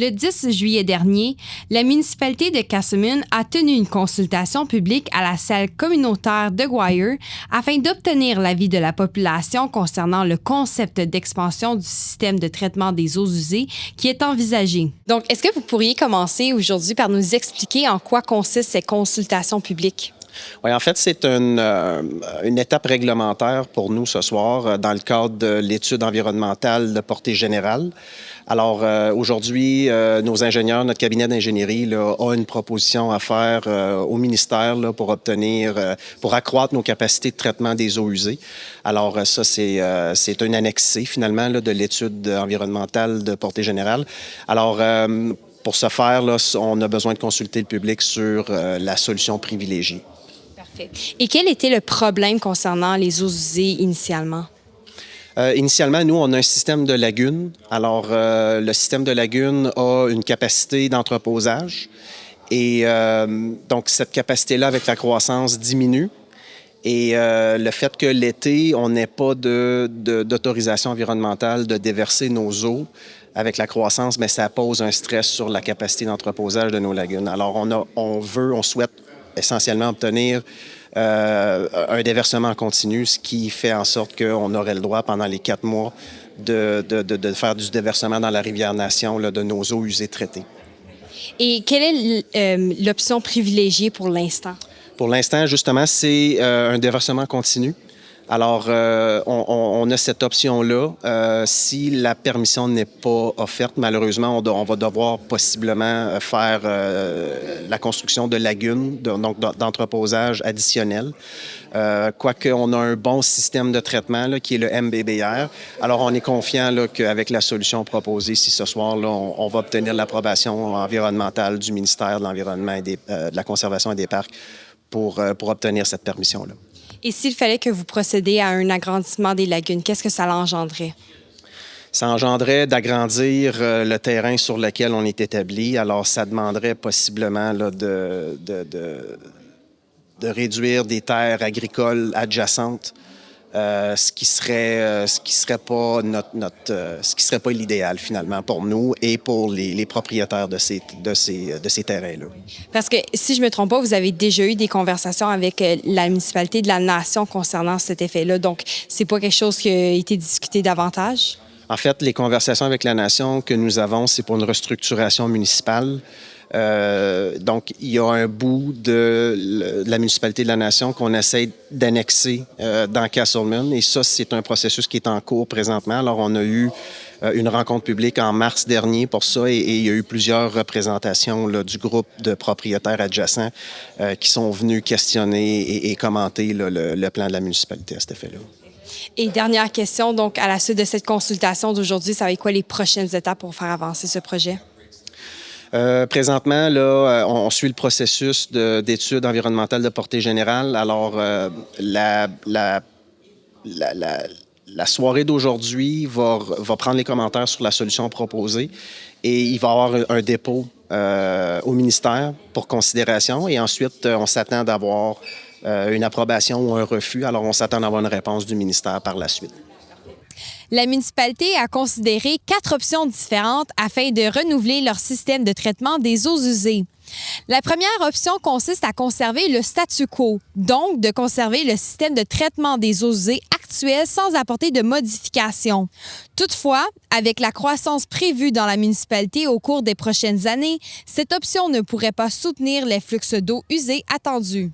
Le 10 juillet dernier, la municipalité de Casselman a tenu une consultation publique à la salle communautaire de Guayeur afin d'obtenir l'avis de la population concernant le concept d'expansion du système de traitement des eaux usées qui est envisagé. Donc, est-ce que vous pourriez commencer aujourd'hui par nous expliquer en quoi consistent ces consultations publiques? Oui, en fait, c'est une étape réglementaire pour nous ce soir dans le cadre de l'étude environnementale de portée générale. Alors, aujourd'hui, nos ingénieurs, notre cabinet d'ingénierie là, a une proposition à faire au ministère là, pour accroître nos capacités de traitement des eaux usées. Alors, ça, c'est un annexé, finalement, là, de l'étude environnementale de portée générale. Alors, pour ce faire, là, on a besoin de consulter le public sur la solution privilégiée. Parfait. Et quel était le problème concernant les eaux usées initialement? Initialement, nous, on a un système de lagune. Alors, le système de lagune a une capacité d'entreposage. Et donc, cette capacité-là, avec la croissance, diminue. Et le fait que l'été, on n'ait pas d'autorisation environnementale de déverser nos eaux avec la croissance, mais ça pose un stress sur la capacité d'entreposage de nos lagunes. Alors, on souhaite essentiellement obtenir un déversement continu, ce qui fait en sorte qu'on aurait le droit pendant les 4 mois de faire du déversement dans la Rivière-Nation là, de nos eaux usées traitées. Et quelle est l'option privilégiée pour l'instant? Pour l'instant, justement, c'est un déversement continu. Alors, on a cette option-là. Si la permission n'est pas offerte, malheureusement, on va devoir possiblement faire la construction de lagunes, donc d'entreposage additionnel. Quoique on a un bon système de traitement là, qui est le MBBR. Alors, on est confiant là, qu'avec la solution proposée, si ce soir, là, on va obtenir l'approbation environnementale du ministère de l'Environnement et de la Conservation et des Parcs pour obtenir cette permission-là. Et s'il fallait que vous procédiez à un agrandissement des lagunes, qu'est-ce que ça engendrerait? Ça engendrait d'agrandir le terrain sur lequel on est établi. Alors, ça demanderait possiblement là, de réduire des terres agricoles adjacentes, ce qui serait pas l'idéal finalement pour nous et pour les propriétaires de ces terrains-là. Parce que si je me trompe pas, vous avez déjà eu des conversations avec la municipalité de la Nation concernant cet effet-là. Donc, c'est pas quelque chose qui a été discuté davantage? En fait, les conversations avec la Nation que nous avons, c'est pour une restructuration municipale. Donc, il y a un bout de la municipalité de la Nation qu'on essaie d'annexer dans Casselman. Et ça, c'est un processus qui est en cours présentement. Alors, on a eu une rencontre publique en mars dernier pour ça et il y a eu plusieurs représentations là, du groupe de propriétaires adjacents qui sont venus questionner et commenter là, le plan de la municipalité à cet effet-là. Et dernière question, donc, à la suite de cette consultation d'aujourd'hui, ça va être quoi les prochaines étapes pour faire avancer ce projet? Présentement, là, on suit le processus d'études environnementales de portée générale. Alors, la soirée d'aujourd'hui va prendre les commentaires sur la solution proposée et il va y avoir un dépôt au ministère pour considération. Et ensuite, on s'attend d'avoir une approbation ou un refus. Alors, on s'attend d'avoir une réponse du ministère par la suite. La municipalité a considéré 4 options différentes afin de renouveler leur système de traitement des eaux usées. La première option consiste à conserver le statu quo, donc de conserver le système de traitement des eaux usées actuel sans apporter de modifications. Toutefois, avec la croissance prévue dans la municipalité au cours des prochaines années, cette option ne pourrait pas soutenir les flux d'eau usée attendus.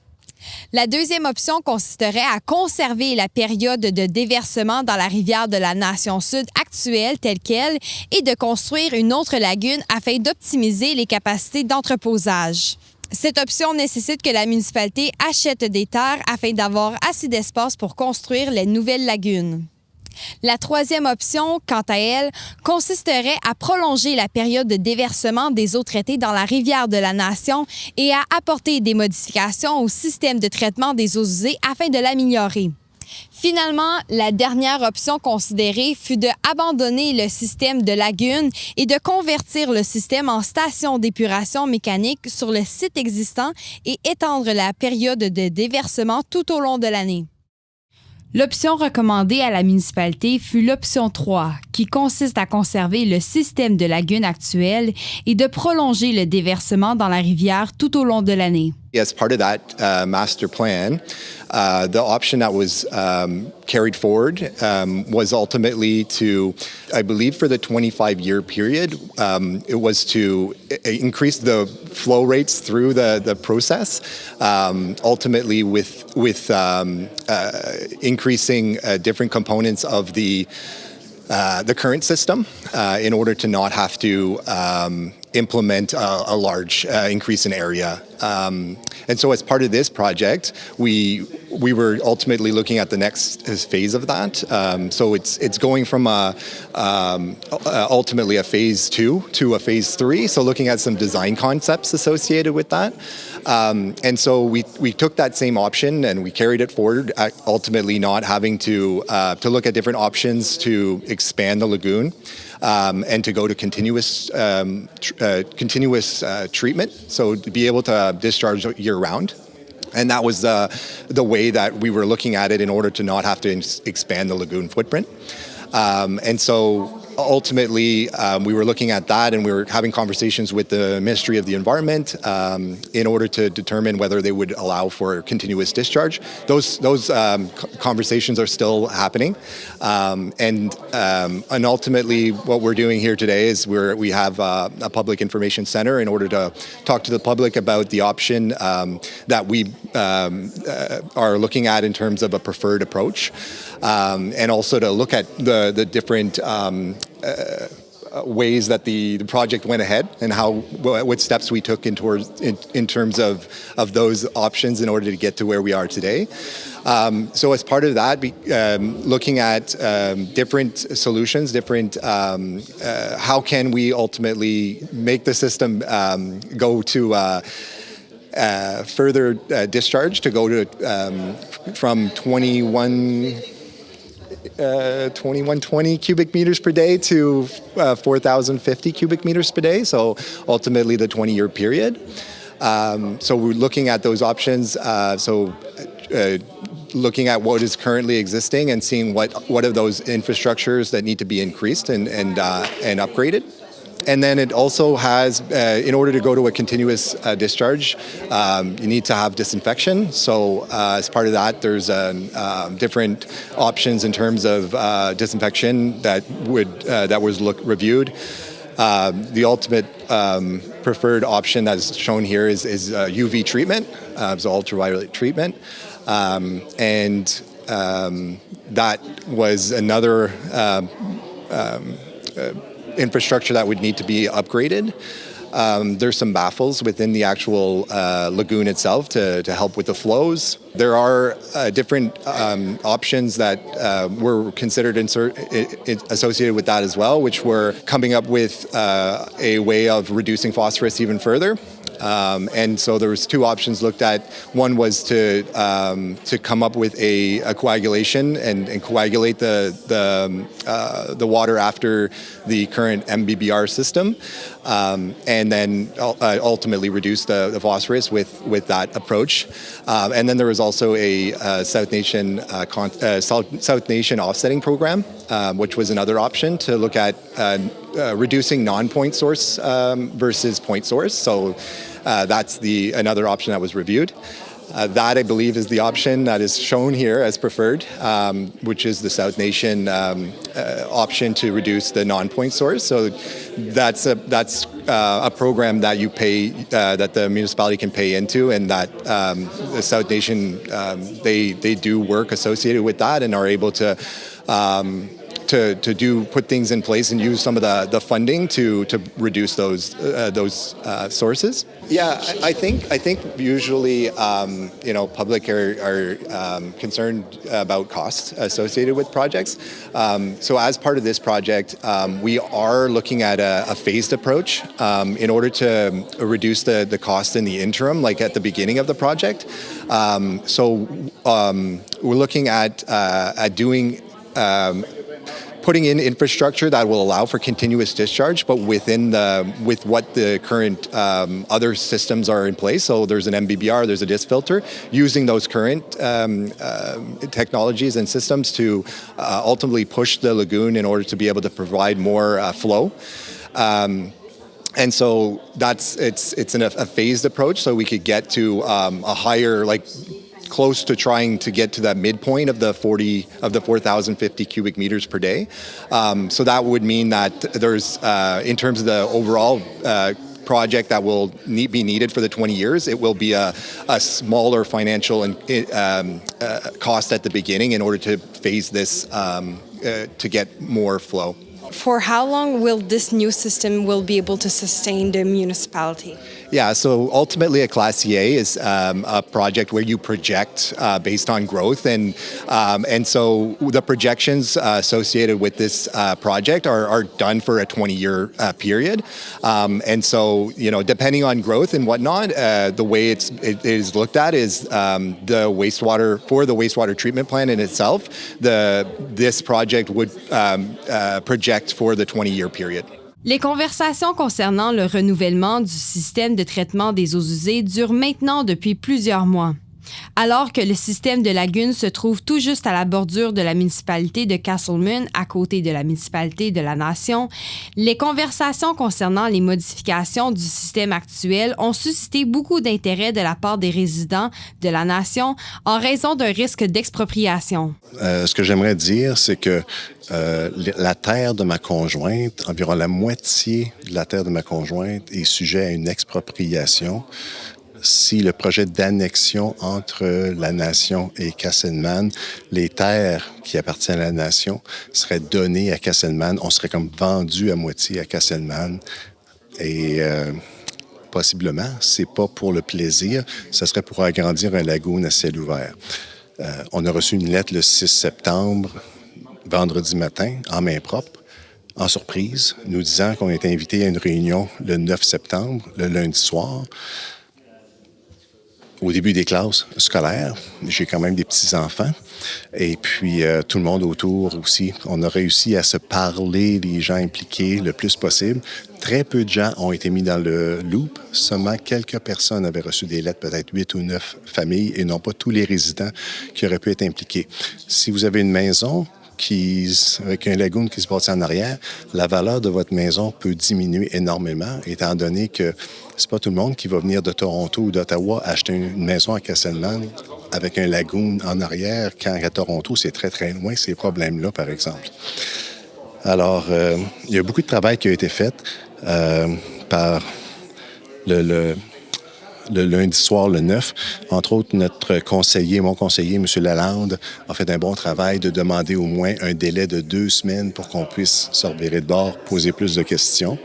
La deuxième option consisterait à conserver la période de déversement dans la rivière de la Nation Sud actuelle telle qu'elle et de construire une autre lagune afin d'optimiser les capacités d'entreposage. Cette option nécessite que la municipalité achète des terres afin d'avoir assez d'espace pour construire les nouvelles lagunes. La troisième option, quant à elle, consisterait à prolonger la période de déversement des eaux traitées dans la rivière de la Nation et à apporter des modifications au système de traitement des eaux usées afin de l'améliorer. Finalement, la dernière option considérée fut d'abandonner le système de lagune et de convertir le système en station d'épuration mécanique sur le site existant et étendre la période de déversement tout au long de l'année. L'option recommandée à la municipalité fut l'option 3, qui consiste à conserver le système de lagune actuel et de prolonger le déversement dans la rivière tout au long de l'année. As part of that master plan, the option that was carried forward was ultimately to, I believe for the 25-year period, it was to increase the flow rates through the process, ultimately with increasing different components of the current system in order to not have to implement a large increase in area. And so as part of this project, we were ultimately looking at the next phase of that. So it's going from ultimately a phase 2 to a phase 3. So looking at some design concepts associated with that. And so we took that same option and we carried it forward, ultimately not having to look at different options to expand the lagoon. And to go to continuous treatment, so to be able to discharge year-round. And that was the way that we were looking at it in order to not have to expand the lagoon footprint. And so ultimately, we were looking at that and we were having conversations with the Ministry of the Environment in order to determine whether they would allow for continuous discharge. Those conversations are still happening. And ultimately, what we're doing here today is we have a public information center in order to talk to the public about the option that we are looking at in terms of a preferred approach. And also to look at the different ways that the project went ahead and what steps we took in terms of those options in order to get to where we are today. So as part of that, looking at different solutions, how can we ultimately make the system go to further discharge to go to from 2120 cubic meters per day to 4,050 cubic meters per day, so ultimately the 20-year period. So we're looking at those options, looking at what is currently existing and seeing what of those infrastructures that need to be increased and upgraded. And then it also has, in order to go to a continuous discharge, you need to have disinfection. So as part of that, there's different options in terms of disinfection that was reviewed. The ultimate preferred option that's shown here is UV treatment, so ultraviolet treatment. And that was another infrastructure that would need to be upgraded. There's some baffles within the actual lagoon itself to help with the flows. There are different options that were considered associated with that as well, which were coming up with a way of reducing phosphorus even further. And so there was two options looked at. One was to come up with a coagulation and coagulate the water after the current MBBR system, and then ultimately reduce the phosphorus with that approach. And then there was also a South Nation offsetting program, which was another option to look at reducing non-point source versus point source. So that's another option that was reviewed. That, I believe, is the option that is shown here as preferred, which is the South Nation option to reduce the non-point source. So that's a program that you pay, that the municipality can pay into, and that the South Nation, they do work associated with that and are able to put things in place and use some of the funding to reduce those sources. Yeah, I think usually public are concerned about costs associated with projects. So as part of this project, we are looking at a phased approach in order to reduce the cost in the interim, like at the beginning of the project. So we're looking at doing putting in infrastructure that will allow for continuous discharge, but with what the current other systems are in place. So there's an MBBR, there's a disc filter, using those current technologies and systems to ultimately push the lagoon in order to be able to provide more flow. And so it's a phased approach, so we could get to a higher, like close to trying to get to that midpoint of the 4,050 cubic meters per day. So that would mean that there's, in terms of the overall project that will be needed for the 20 years, it will be a smaller financial cost at the beginning in order to phase this to get more flow. For how long will this new system will be able to sustain the municipality? Yeah, so ultimately a Class CA is a project where you project based on growth, and so the projections associated with this project are done for a 20-year period, and so depending on growth and whatnot, the way it is looked at is the wastewater treatment plant in itself. This project would project for the 20-year period. Les conversations concernant le renouvellement du système de traitement des eaux usées durent maintenant depuis plusieurs mois. Alors que le système de lagune se trouve tout juste à la bordure de la municipalité de Casselman, à côté de la municipalité de la Nation, les conversations concernant les modifications du système actuel ont suscité beaucoup d'intérêt de la part des résidents de la Nation en raison d'un risque d'expropriation. Ce que j'aimerais dire, c'est que la terre de ma conjointe, environ la moitié de la terre de ma conjointe est sujet à une expropriation. Si le projet d'annexion entre la Nation et Casselman, les terres qui appartiennent à la Nation seraient données à Casselman, on serait comme vendu à moitié à Casselman. Et possiblement, c'est pas pour le plaisir, ce serait pour agrandir un lagoon à ciel ouvert. On a reçu une lettre le 6 septembre, vendredi matin, en main propre, en surprise, nous disant qu'on était invité à une réunion le 9 septembre, le lundi soir. Au début des classes scolaires, j'ai quand même des petits-enfants. Et puis, tout le monde autour aussi. On a réussi à se parler, les gens impliqués, le plus possible. Très peu de gens ont été mis dans le loop. Seulement quelques personnes avaient reçu des lettres, peut-être 8 ou 9 familles, et non pas tous les résidents qui auraient pu être impliqués. Si vous avez une maison avec un lagoon qui se bâtit en arrière, la valeur de votre maison peut diminuer énormément, étant donné que c'est pas tout le monde qui va venir de Toronto ou d'Ottawa acheter une maison à Casselman avec un lagoon en arrière, quand à Toronto, c'est très, très loin, ces problèmes-là, par exemple. Alors, il y a beaucoup de travail qui a été fait par le lundi soir, le 9. Entre autres, mon conseiller, M. Lalande, a fait un bon travail de demander au moins un délai de 2 semaines pour qu'on puisse se revirer de bord, poser plus de questions.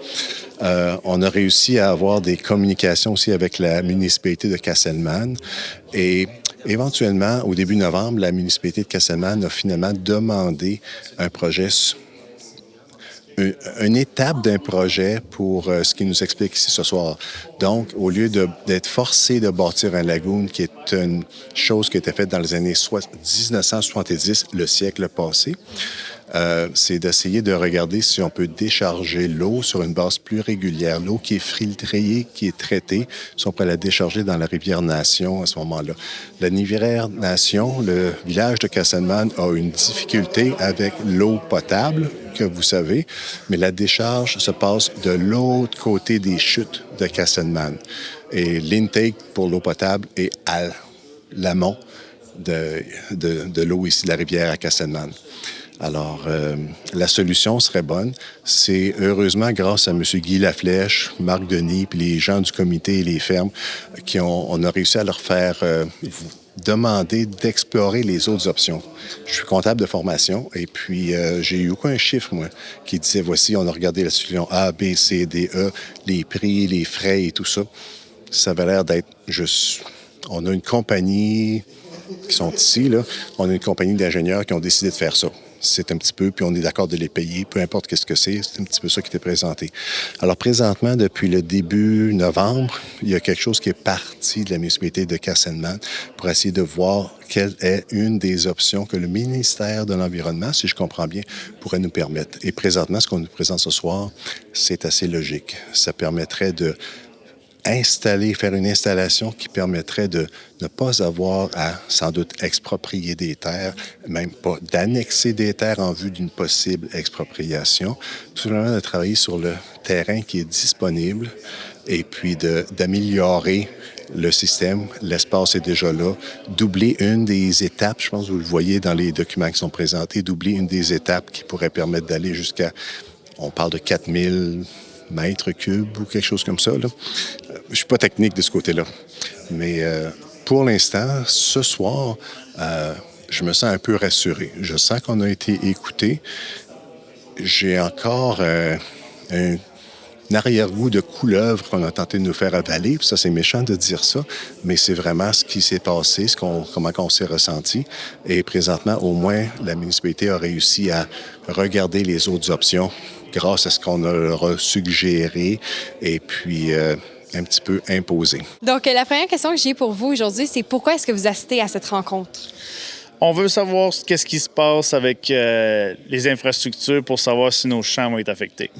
On a réussi à avoir des communications aussi avec la municipalité de Casselman et éventuellement, au début novembre, la municipalité de Casselman a finalement demandé un projet, une étape d'un projet pour ce qu'il nous explique ici ce soir. Donc, au lieu d'être forcé de bâtir un lagoon, qui est une chose qui a été faite dans les années 1970, le siècle passé, c'est d'essayer de regarder si on peut décharger l'eau sur une base plus régulière. L'eau qui est filtrée, qui est traitée, si on peut la décharger dans la rivière Nation à ce moment-là. La rivière Nation, le village de Casselman, a une difficulté avec l'eau potable, que vous savez, mais la décharge se passe de l'autre côté des chutes de Casselman. Et l'intake pour l'eau potable est à l'amont de l'eau ici de la rivière à Casselman. Alors, la solution serait bonne. C'est heureusement grâce à M. Guy Laflèche, Marc Denis, puis les gens du comité et les fermes, on a réussi à leur faire demander d'explorer les autres options. Je suis comptable de formation et puis j'ai eu aucun chiffre, moi, qui disait, voici, on a regardé la solution A, B, C, D, E, les prix, les frais et tout ça. Ça avait l'air d'être juste... On a une compagnie qui sont ici, là. On a une compagnie d'ingénieurs qui ont décidé de faire ça. c'est un petit peu, puis on est d'accord de les payer, peu importe qu'est-ce que c'est un petit peu ça qui était présenté. Alors présentement, depuis le début novembre, il y a quelque chose qui est parti de la municipalité de Casselman pour essayer de voir quelle est une des options que le ministère de l'Environnement, si je comprends bien, pourrait nous permettre. Et présentement, ce qu'on nous présente ce soir, c'est assez logique. Ça permettrait de faire une installation qui permettrait de ne pas avoir à, sans doute, exproprier des terres, même pas d'annexer des terres en vue d'une possible expropriation, tout simplement de travailler sur le terrain qui est disponible et puis d'améliorer le système. L'espace est déjà là. Doubler une des étapes, je pense que vous le voyez dans les documents qui sont présentés, doubler une des étapes qui pourrait permettre d'aller jusqu'à, on parle de 4000 mètres cubes ou quelque chose comme ça, là. Je ne suis pas technique de ce côté-là. Mais pour l'instant, ce soir, je me sens un peu rassuré. Je sens qu'on a été écouté. J'ai encore un arrière-goût de couleuvre qu'on a tenté de nous faire avaler. Puis ça, c'est méchant de dire ça, mais c'est vraiment ce qui s'est passé, comment on s'est ressenti. Et présentement, au moins, la municipalité a réussi à regarder les autres options grâce à ce qu'on leur a suggéré et puis un petit peu imposé. Donc, la première question que j'ai pour vous aujourd'hui, c'est pourquoi est-ce que vous assistez à cette rencontre? On veut savoir qu'est-ce qui se passe avec les infrastructures pour savoir si nos champs vont être affectés.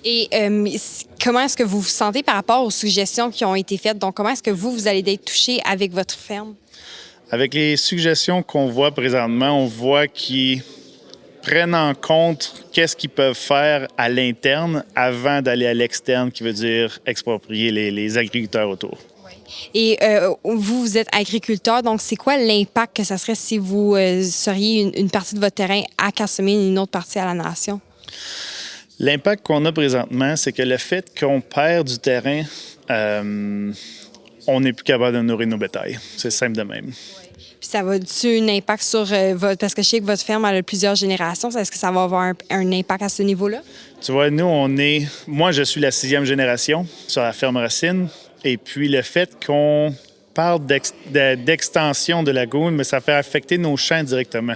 Et comment est-ce que vous vous sentez par rapport aux suggestions qui ont été faites? Donc, comment est-ce que vous allez être touché avec votre ferme? Avec les suggestions qu'on voit présentement, on voit qu'ils prennent en compte qu'est-ce qu'ils peuvent faire à l'interne avant d'aller à l'externe, qui veut dire exproprier les agriculteurs autour. Et vous êtes agriculteur, donc c'est quoi l'impact que ça serait si vous seriez une partie de votre terrain à Casselman et une autre partie à la Nation? L'impact qu'on a présentement, c'est que le fait qu'on perd du terrain, on n'est plus capable de nourrir nos bétails. C'est simple de même. Puis ça va-tu un impact sur votre... Parce que je sais que votre ferme a plusieurs générations. Est-ce que ça va avoir un impact à ce niveau-là? Tu vois, nous, moi, je suis la 6e génération sur la ferme Racine. Et puis, le fait qu'on parle d'extension de lagoune, mais ça fait affecter nos champs directement.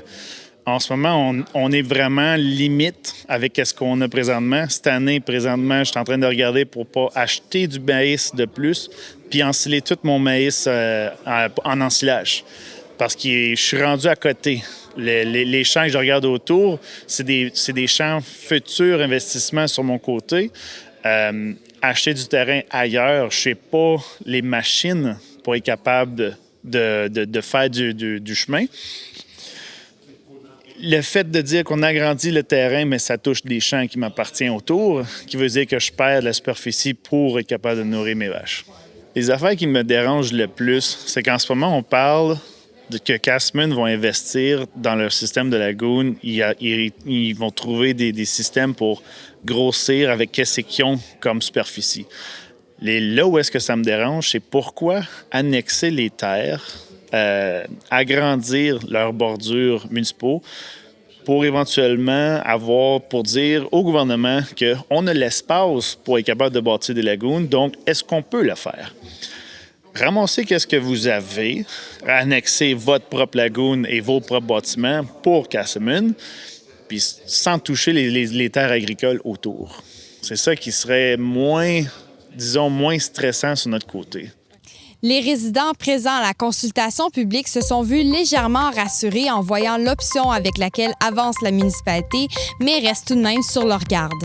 En ce moment, on est vraiment limite avec ce qu'on a présentement. Cette année, présentement, je suis en train de regarder pour pas acheter du maïs de plus puis ensiler tout mon maïs en ensilage. Parce que je suis rendu à côté. Les champs que je regarde autour, c'est des champs futurs investissements sur mon côté. Acheter du terrain ailleurs, je n'ai pas les machines pour être capable de faire du chemin. Le fait de dire qu'on agrandit le terrain, mais ça touche des champs qui m'appartiennent autour, qui veut dire que je perds de la superficie pour être capable de nourrir mes vaches. Les affaires qui me dérangent le plus, c'est qu'en ce moment, on parle que Casselman vont investir dans leur système de lagoune. Ils vont trouver des systèmes pour grossir avec qu'est-ce qu'ils ont comme superficie. Là où est-ce que ça me dérange, c'est pourquoi annexer les terres, agrandir leurs bordures municipaux pour éventuellement pour dire au gouvernement qu'on a l'espace pour être capable de bâtir des lagunes, donc est-ce qu'on peut le faire? Ramassez qu'est-ce que vous avez, annexez votre propre lagune et vos propres bâtiments pour Casselman, puis sans toucher les terres agricoles autour. C'est ça qui serait moins stressant sur notre côté. Les résidents présents à la consultation publique se sont vus légèrement rassurés en voyant l'option avec laquelle avance la municipalité, mais restent tout de même sur leur garde.